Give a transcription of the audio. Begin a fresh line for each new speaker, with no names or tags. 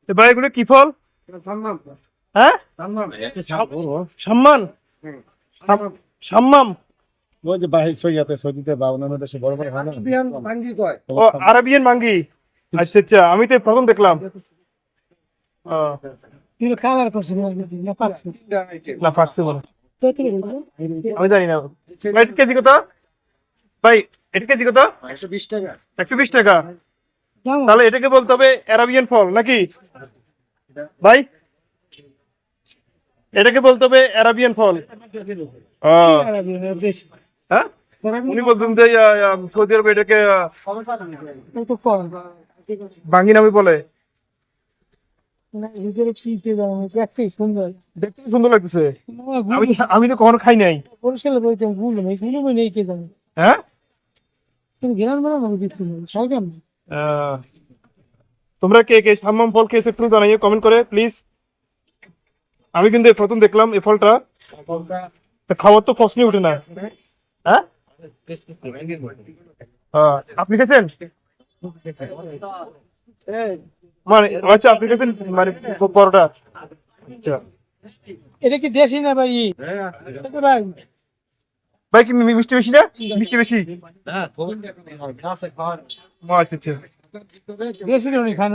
ভাই এগুলো কি ফল? হ্যাঁ, সম্মান, সম্মান।
ওই যে বাহির সৈয়াতে সৌদিতে বা অন্যান্য দেশে বড় বড় হয় না?
ও আরাবিয়ান মাঙ্গি। আচ্ছা আচ্ছা, আমি তো প্রথম দেখলাম। ও,
কালার করছে না পাকছে
না ফাকছে বলে
তো কি বলবো
আমি জানি না। ভাই এটা কেজি কত? ভাই এটা কেজি কত?
120 টাকা।
120 টাকা।
জানো
তাহলে এটাকে বলতে হবে অ্যারাবিয়ান ফল নাকি ভাই? এটাকে বলতে হবে অ্যারাবিয়ান ফল। ও,
দেশ
হ্যাঁ, উনি বলতেন যে সৌদি আরবে এটাকে
তো ফল
বাঙ্গি নামে বলে।
না ভিতরে চিজে জানো দেখতে সুন্দর
দেখতে সুন্দর লাগতেছে। আমি তো কখনো খাই নাই।
পরিষ্কার বইতে গুলো নেই গুলো নেই কে জানে
হ্যাঁ,
তুমি গেলাম না মনে দিচ্ছি সব কেমন
আহ, তোমরা কে কে সাম্মাম ফল খেয়েছো একটু জানাইও কমেন্ট করে প্লিজ। আমি কিন্তু এই প্রথম দেখলাম এই ফলটা। তা খাওয়ার তো প্রশ্নই উঠে না। হ্যাঁ, আপনি খেয়েছেন? মানে আচ্ছা, আপনি খেয়েছেন মানে পরোটা? আচ্ছা
এটা কি দেশি না ভাই ভাই
ভাই, কি মিষ্টি বেশি না? মিষ্টি বেশি? ও, আচ্ছা আচ্ছা।
দেশি খান